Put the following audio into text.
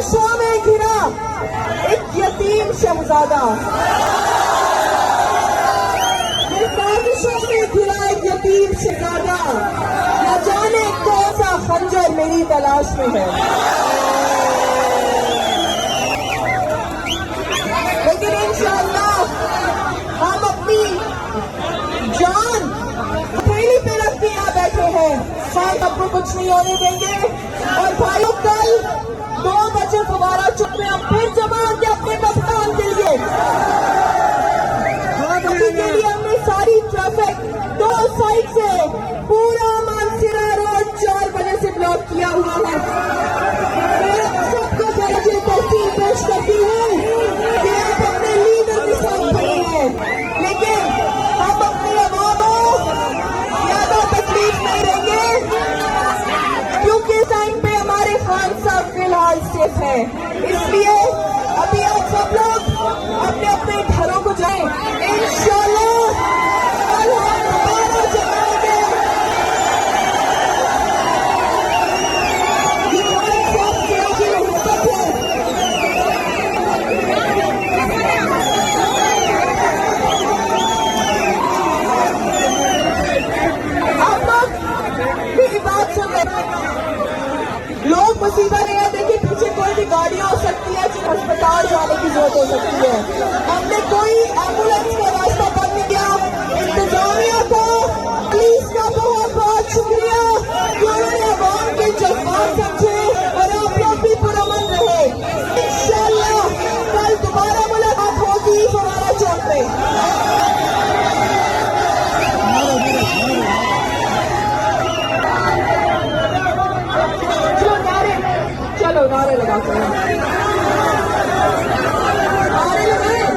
साजिशों में घिरा एक यतीम शहजादा, ये साजिशों में घिरा एक यतीम शहजादा, न जाने कौन सा खंजर मेरी तलाश में है। लेकिन इंशाअल्लाह हम अपनी जान हथेली पे रख के यहाँ बैठे हैं, शायद आपको कुछ नहीं होने देंगे। और भाइयों, कल 2 बजे दोबारा चुप में हम फिर जमा होंगे अपने कप्तान के लिए। अभी के लिए हमने सारी ट्रैफिक 2 साइड से पूरा मानसिरा रोड 4 बजे से ब्लॉक किया हुआ है। मैं सबको दर्जे तहसील पेश करती हूँ कि आप अपने लीडर के साथ खड़े हैं, लेकिन हम अपनी आवाम को ज्यादा तकलीफ नहीं देंगे, क्योंकि इस टाइम पे हमारे खान साहब फिलहाल सेफ है। इसलिए अभी आप सब लोग अपने अपने घरों को जाएं। इंशाअल्लाह कल हम दोबारा जमाएंगे। ये खान साहब की मोहब्बत है। आप लोग मेरी बात सुन रहे, लोग मुसीबत नहीं है। देखिए पीछे कोई भी गाड़ी हो सकती है, अस्पताल जाने की जरूरत हो सकती है। हमने कोई एम्बुलेंस का रास्ता बंद नहीं किया। इंतजामिया को, पुलिस का बहुत बहुत शुक्रिया कि उन्होंने अवाम के जज्बात समझे और आप लोग भी पुरअमन रहे। इंशाअल्लाह कल दोबारा मुलाकात होगी फवारा चौक पे। चलो नारे लगाते हैं, नारे लगाए।